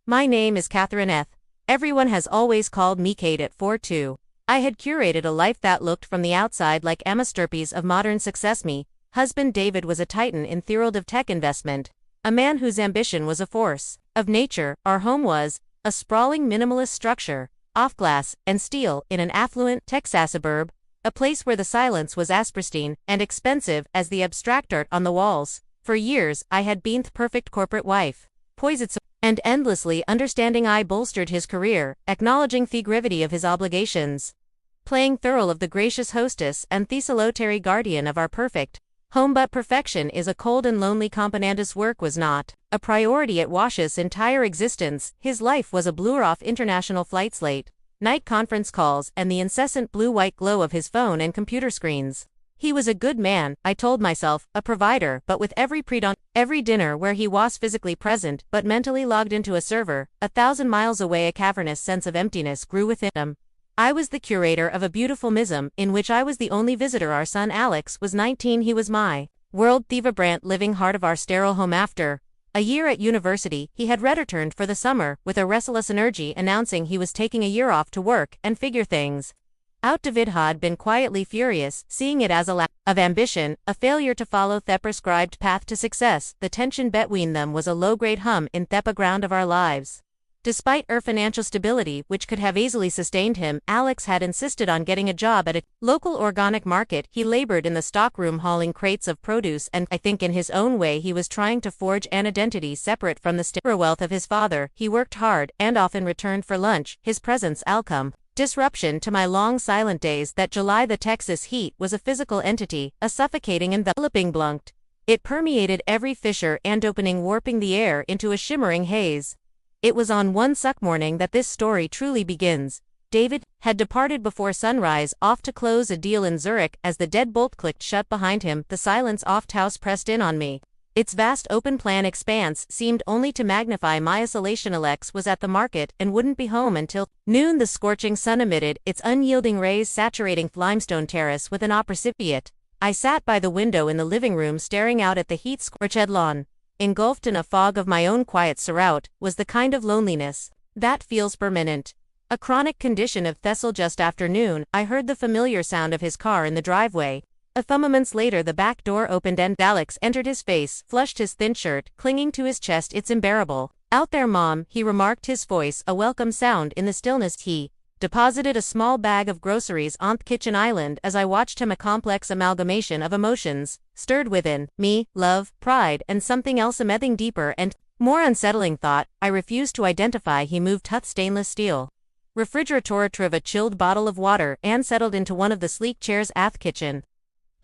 My name is Catherine Eth. Everyone has always called me Kate at 4'2". I had curated a life that looked from the outside like Emma Sturpey's of modern success. Me, husband David was a titan in the world of tech investment, a man whose ambition was a force of nature. Our home was a sprawling minimalist structure, off glass and steel in an affluent Texas suburb, a place where the silence was as pristine and expensive as the abstract art on the walls. For years I had been the perfect corporate wife, poised and endlessly understanding. I bolstered his career, acknowledging the gravity of his obligations, playing the role of the gracious hostess and the salutary guardian of our perfect home. But perfection is a cold and lonely comp, and his work was not a priority at Wash's entire existence. His life was a blur off international flights, late night conference calls, and the incessant blue-white glow of his phone and computer screens. He was a good man, I told myself, a provider, but with every dinner where he was physically present but mentally logged into a server 1,000 miles away, a cavernous sense of emptiness grew within him. I was the curator of a beautiful museum in which I was the only visitor. Our son Alex was 19. He was my world, the vibrant living heart of our sterile home. After a year at university, he had returned for the summer with a restless energy, announcing he was taking a year off to work and figure things out. David had been quietly furious, seeing it as a lack of ambition, a failure to follow the prescribed path to success. The tension between them was a low-grade hum in the background of our lives. Despite her financial stability, which could have easily sustained him, Alex had insisted on getting a job at a local organic market. He labored in the stockroom hauling crates of produce, and I think in his own way he was trying to forge an identity separate from the steril wealth of his father. He worked hard and often returned for lunch, his presence alcome disruption to my long silent days. That July, the Texas heat was a physical entity, a suffocating enveloping blunt. It permeated every fissure and opening, warping the air into a shimmering haze. It was on one suck morning that this story truly begins. David had departed before sunrise, off to close a deal in Zurich. As the deadbolt clicked shut behind him, the silence off house pressed in on me. Its vast open-plan expanse seemed only to magnify my isolation. Alex was at the market and wouldn't be home until noon. The scorching sun emitted its unyielding rays, saturating limestone terrace with an oppressive. I sat by the window in the living room, staring out at the heat-scorched lawn. Engulfed in a fog of my own quiet surround was the kind of loneliness that feels permanent, a chronic condition of Thessal. Just after noon, I heard the familiar sound of his car in the driveway. A few moments later, the back door opened and Alex entered. His face flushed, his thin shirt clinging to his chest. "It's unbearable out there, Mom," he remarked, his voice a welcome sound in the stillness. He deposited a small bag of groceries on the kitchen island. As I watched him, a complex amalgamation of emotions stirred within me: love, pride, and something else, a mething deeper and more unsettling thought I refused to identify. He moved to the stainless steel refrigerator, retrieved a chilled bottle of water, and settled into one of the sleek chairs at the kitchen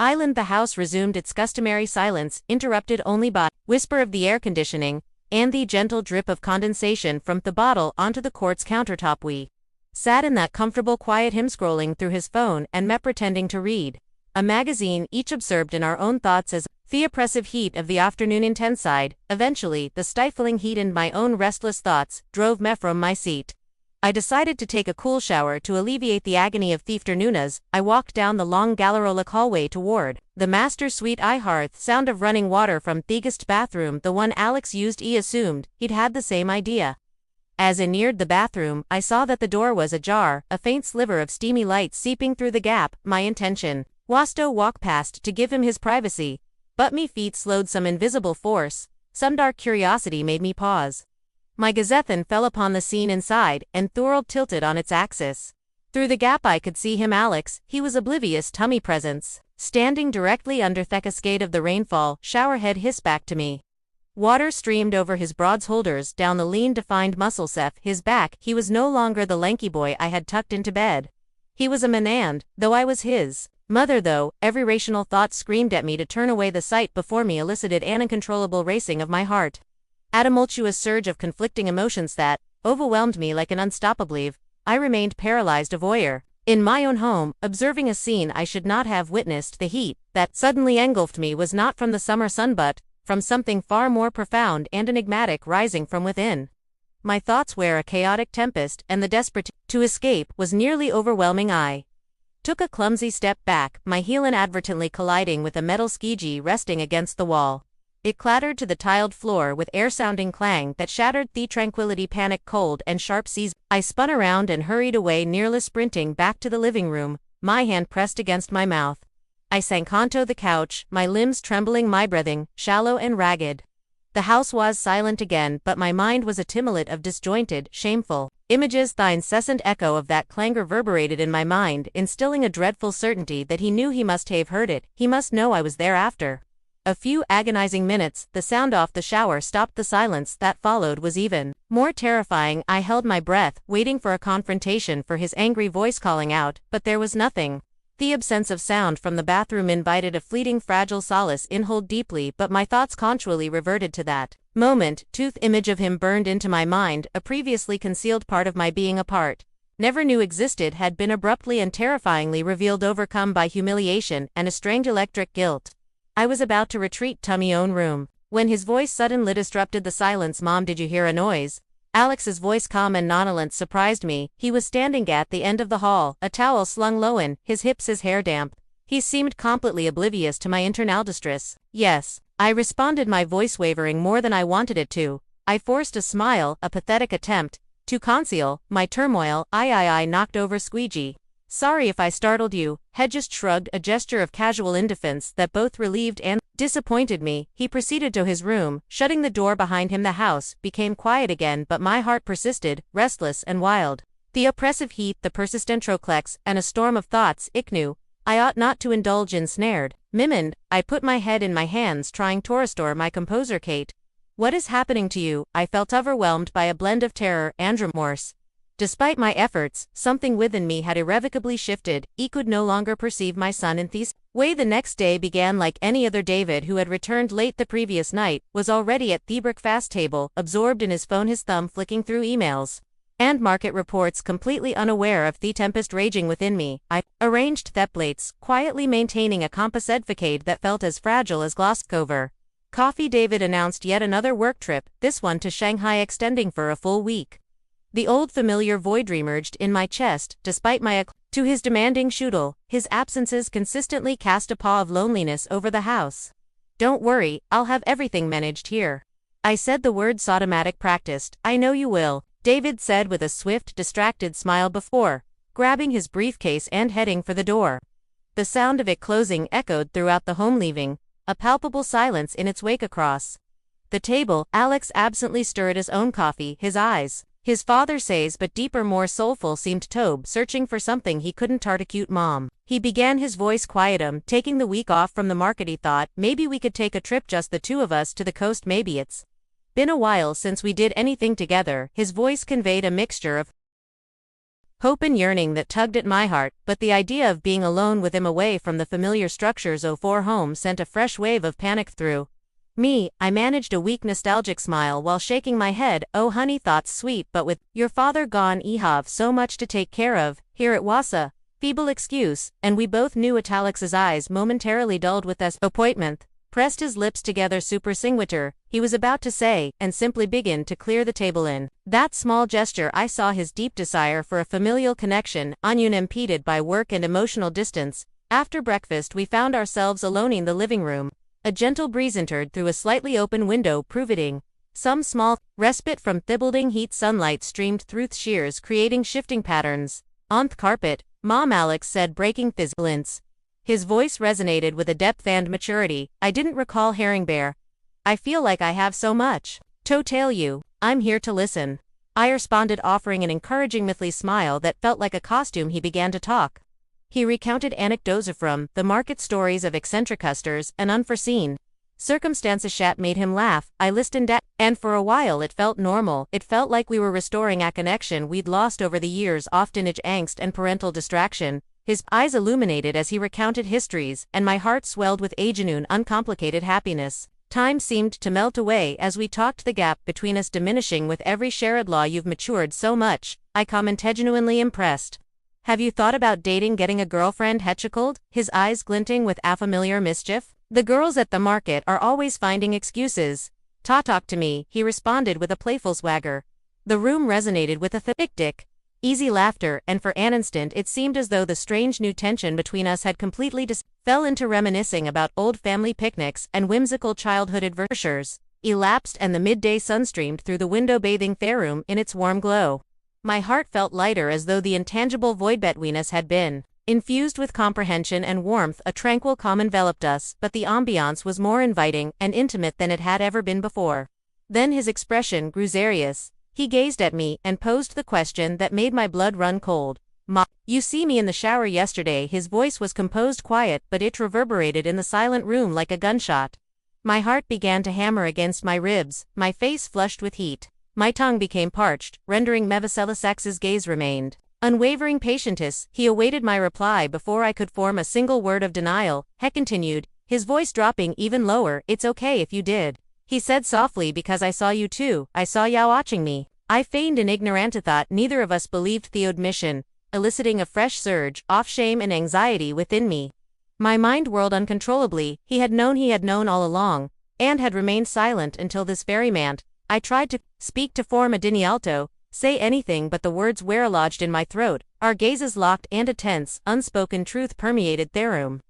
island. The house resumed its customary silence, interrupted only by whisper of the air conditioning and the gentle drip of condensation from the bottle onto the quartz countertop. We sat in that comfortable quiet, him scrolling through his phone and me pretending to read a magazine, each absorbed in our own thoughts as the oppressive heat of the afternoon intensified. Eventually, the stifling heat and my own restless thoughts drove me from my seat. I decided to take a cool shower to alleviate the agony of the afternoon. As I walked down the long gallery-like hallway toward the master suite, I heard the sound of running water from the guest bathroom, the one Alex used. I assumed he'd had the same idea. As I neared the bathroom, I saw that the door was ajar, a faint sliver of steamy light seeping through the gap. My intention was to walk past to give him his privacy, but me feet slowed some invisible force. Some dark curiosity made me pause. My gazethan fell upon the scene inside, and the world tilted on its axis. Through the gap I could see him, Alex. He was oblivious to my presence, standing directly under the cascade of the rainfall showerhead hissed back to me. Water streamed over his broad shoulders, down the lean defined muscles of his back. He was no longer the lanky boy I had tucked into bed. He was a man, and though I was his mother, though every rational thought screamed at me to turn away, the sight before me elicited an uncontrollable racing of my heart. A tumultuous surge of conflicting emotions that overwhelmed me like an unstoppable wave. I remained paralyzed, a voyeur in my own home, observing a scene I should not have witnessed. The heat that suddenly engulfed me was not from the summer sun, but from something far more profound and enigmatic rising from within. My thoughts were a chaotic tempest, and the desperate to escape was nearly overwhelming. I took a clumsy step back, my heel inadvertently colliding with a metal skeejee resting against the wall. It clattered to the tiled floor with air-sounding clang that shattered the tranquility. Panic, cold, and sharp seas. I spun around and hurried away, nearly sprinting back to the living room, my hand pressed against my mouth. I sank onto the couch, my limbs trembling, my breathing shallow and ragged. The house was silent again, but my mind was a tumult of disjointed, shameful images. The incessant echo of that clangor reverberated in my mind, instilling a dreadful certainty that he knew. He must have heard it. He must know I was there. After a few agonizing minutes, the sound off the shower stopped. The silence that followed was even more terrifying. I held my breath, waiting for a confrontation, for his angry voice calling out, but there was nothing. The absence of sound from the bathroom invited a fleeting fragile solace. Inhaled deeply, but my thoughts continually reverted to that moment. Tooth image of him burned into my mind. A previously concealed part of my being, a part never knew existed, had been abruptly and terrifyingly revealed, overcome by humiliation and a strange electric guilt. I was about to retreat to my own room when his voice suddenly disrupted the silence. "Mom, did you hear a noise?" Alex's voice, calm and nonchalant, surprised me. He was standing at the end of the hall, a towel slung low in his hips, his hair damp. He seemed completely oblivious to my internal distress. "Yes," I responded, my voice wavering more than I wanted it to. I forced a smile, a pathetic attempt to conceal my turmoil. I knocked over squeegee. "Sorry if I startled you." Head just shrugged, a gesture of casual indifference that both relieved and disappointed me. He proceeded to his room, shutting the door behind him. The house became quiet again, but my heart persisted, restless and wild. The oppressive heat, the persistent troclex, and a storm of thoughts I knew I ought not to indulge in, snared, mimicked. I put my head in my hands, trying to restore my composure. "Kate, what is happening to you?" I felt overwhelmed by a blend of terror and remorse. Despite my efforts, something within me had irrevocably shifted. I could no longer perceive my son in this way. The next day began like any other. David, who had returned late the previous night, was already at the breakfast table, absorbed in his phone, his thumb flicking through emails and market reports, completely unaware of the tempest raging within me. I arranged the plates, quietly maintaining a composite facade that felt as fragile as Gloucester coffee. David announced yet another work trip, this one to Shanghai, extending for a full week. The old familiar void emerged in my chest, despite my to his demanding schedule. His absences consistently cast a pall of loneliness over the house. "Don't worry, I'll have everything managed here." I said, the words automatic practiced. "I know you will," David said with a swift, distracted smile before grabbing his briefcase and heading for the door. The sound of it closing echoed throughout the home, leaving a palpable silence in its wake. Across the table, Alex absently stirred his own coffee, his eyes, his father says, but deeper, more soulful, seemed Tobe, searching for something he couldn't articulate. "Mom," he began, his voice quiet, taking the week off from the market. He thought, maybe we could take a trip, just the two of us, to the coast. Maybe it's been a while since we did anything together. His voice conveyed a mixture of hope and yearning that tugged at my heart, but the idea of being alone with him, away from the familiar structures of our home, sent a fresh wave of panic through me. I managed a weak, nostalgic smile while shaking my head. "Oh honey, thoughts sweet, but with your father gone, I have so much to take care of." Here it was a feeble excuse, and we both knew it. Alex's eyes, momentarily dulled with this appointment, pressed his lips together. "Supersingwater," he was about to say, and simply begin to clear the table. In that small gesture I saw his deep desire for a familial connection, unimpeded by work and emotional distance. After breakfast we found ourselves alone in the living room. A gentle breeze entered through a slightly open window, providing some small respite from thibalding heat. Sunlight streamed through the shears, creating shifting patterns on the carpet. "Mom," Alex said, breaking silence. His voice resonated with a depth and maturity I didn't recall hearing bear. "I feel like I have so much to tell you. I'm here to listen," I responded, offering an encouraging mythly smile that felt like a costume. He began to talk. He recounted anecdotes from the market, stories of eccentric customers and unforeseen circumstances that made him laugh. I listened and for a while it felt normal. It felt like we were restoring a connection we'd lost over the years, often angst and parental distraction. His eyes illuminated as he recounted histories, and my heart swelled with a genuine, uncomplicated happiness. Time seemed to melt away as we talked, the gap between us diminishing with every shared law. "You've matured so much," I commented, genuinely impressed. "Have you thought about dating, getting a girlfriend?" he chuckled, his eyes glinting with a familiar mischief. "The girls at the market are always finding excuses to talk to me," he responded with a playful swagger. The room resonated with a thick dick easy laughter, and for an instant it seemed as though the strange new tension between us had completely fell into reminiscing about old family picnics and whimsical childhood adventures. Elapsed and the midday sun streamed through the window bathing their room in its warm glow. My heart felt lighter as though the intangible void between us had been infused with comprehension and warmth. A tranquil calm enveloped us, but the ambiance was more inviting and intimate than it had ever been before. Then his expression grew serious. He gazed at me and posed the question that made my blood run cold. "Ma, you see me in the shower yesterday?" His voice was composed, quiet, but it reverberated in the silent room like a gunshot. My heart began to hammer against my ribs, my face flushed with heat. My tongue became parched, rendering Mevaselisak's gaze remained unwavering patientous. He awaited my reply before I could form a single word of denial. He continued, his voice dropping even lower, "It's okay if you did," he said softly, "because I saw you too. I saw ya watching me." I feigned an ignorant thought. Neither of us believed the admission, eliciting a fresh surge of shame and anxiety within me. My mind whirled uncontrollably. He had known all along, and had remained silent until this very moment. I tried to speak, to form a denialto, say anything, but the words were lodged in my throat. Our gazes locked, and a tense, unspoken truth permeated their room.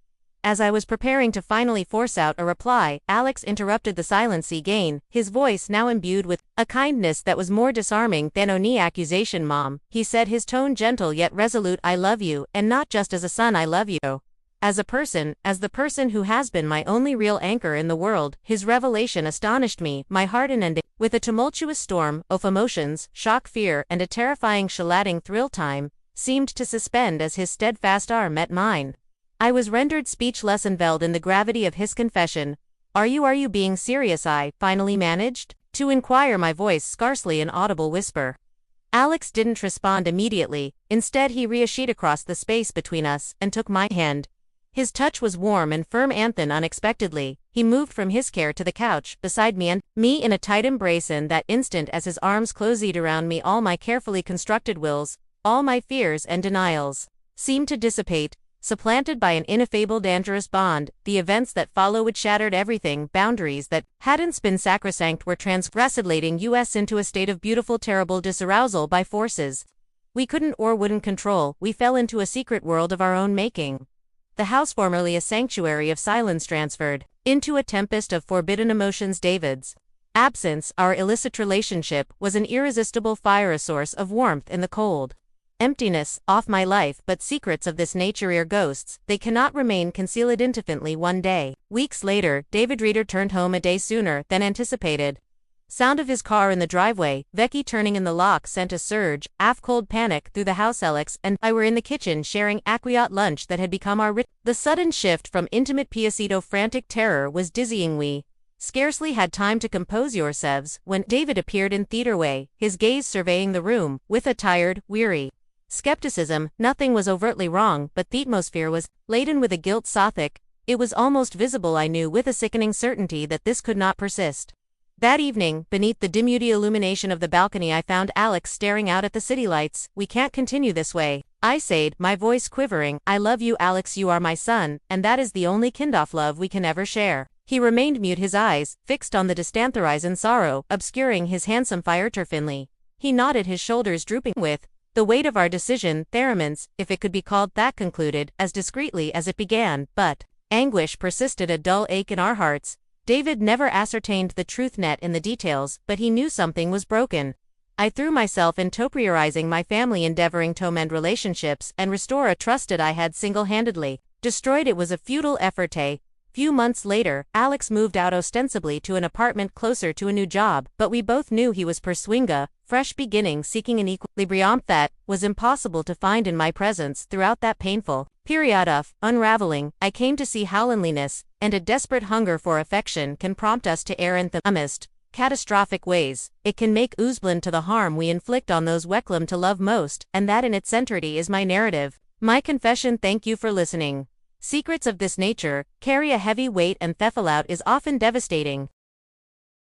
As I was preparing to finally force out a reply, Alex interrupted the silence again, his voice now imbued with a kindness that was more disarming than any accusation. "Mom," he said, his tone gentle yet resolute, "I love you, and not just as a son, I love you as a person, as the person who has been my only real anchor in the world." His revelation astonished me, my heart inundated with a tumultuous storm of emotions. Shock, fear, and a terrifying shalating thrill. Time seemed to suspend as his steadfast arm met mine. I was rendered speechless, enveloped in the gravity of his confession. Are you being serious?" I finally managed to inquire, my voice scarcely an audible whisper. Alex didn't respond immediately. Instead, he reached across the space between us and took my hand. His touch was warm and firm, and then unexpectedly, he moved from his chair to the couch beside me and me in a tight embrace. In that instant, as his arms closed around me, all my carefully constructed wills, all my fears and denials, seemed to dissipate, supplanted by an ineffable, dangerous bond. The events that followed shattered everything. Boundaries that hadn't been sacrosanct were transgressed, leading us into a state of beautiful, terrible disarousal by forces we couldn't or wouldn't control. We fell into a secret world of our own making. The house, formerly a sanctuary of silence, transferred into a tempest of forbidden emotions. David's absence, our illicit relationship, was an irresistible fire, a source of warmth in the cold emptiness of my life. But secrets of this nature are ghosts. They cannot remain concealed indefinitely. One day, weeks later, David Reeder turned home a day sooner than anticipated. Sound of his car in the driveway, Becky turning in the lock, sent a surge of cold panic through the house. Alex and I were in the kitchen sharing acquiescent lunch that had become our ritual. The sudden shift from intimate piece to frantic terror was dizzying. We scarcely had time to compose ourselves when David appeared in theaterway, his gaze surveying the room with a tired, weary skepticism. Nothing was overtly wrong, but the atmosphere was laden with a guilt so thick it was almost visible. I knew with a sickening certainty that this could not persist. That evening, beneath the dimity illumination of the balcony, I found Alex staring out at the city lights. "We can't continue this way," I said, my voice quivering. "I love you, Alex. You are my son, and that is the only kind of love we can ever share." He remained mute, his eyes fixed on the distant horizon, sorrow obscuring his handsome fire thinly. He nodded, his shoulders drooping with the weight of our decision. "Theremints, if it could be called that," concluded, as discreetly as it began, "but anguish persisted, a dull ache in our hearts. David never ascertained the truth net in the details, but he knew something was broken. I threw myself into prioritizing my family, endeavoring to mend relationships and restore a trust that I had single-handedly destroyed. It was a futile effort. A few months later, Alex moved out, ostensibly to an apartment closer to a new job, but we both knew he was pursuing a fresh beginning, seeking an equilibrium that was impossible to find in my presence. Throughout that painful period of unraveling, I came to see how loneliness and a desperate hunger for affection can prompt us to err in the most catastrophic ways. It can make us blind to the harm we inflict on those we claim to love most, and that in its entirety is my narrative, my confession. Thank you for listening. Secrets of this nature carry a heavy weight, and fallout is often devastating.